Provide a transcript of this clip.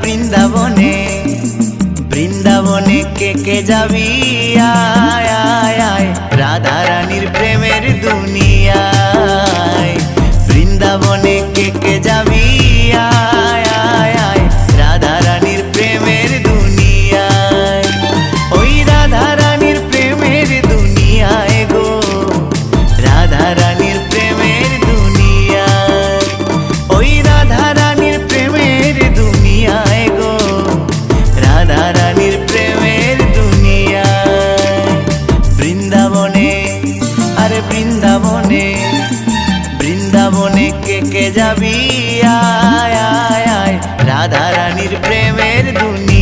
বৃন্দাবনে বৃন্দাবনে কে যাবি আয় আয় আয় রাধা রানীর প্রেমের দুনিয়ায় বৃন্দাবনে কে যাবি আয় আয় আয় রাধা রানীর প্রেমের দুনিয়ায় ওই রাধা রানীর প্রেমের দুনিয়ায় গো রাধা রানীর প্রেমের দুনিয়ায় ওই রাধা রানীর প্রেমের দুনিয়ায় গো রাধা রানীর প্রেমের দুনিয়ায় বৃন্দাবনে আরে বৃন্দাবনে বৃন্দাবনে কে যাবি আয় আয় আয় রাধা রানীর প্রেমের দুনিয়া।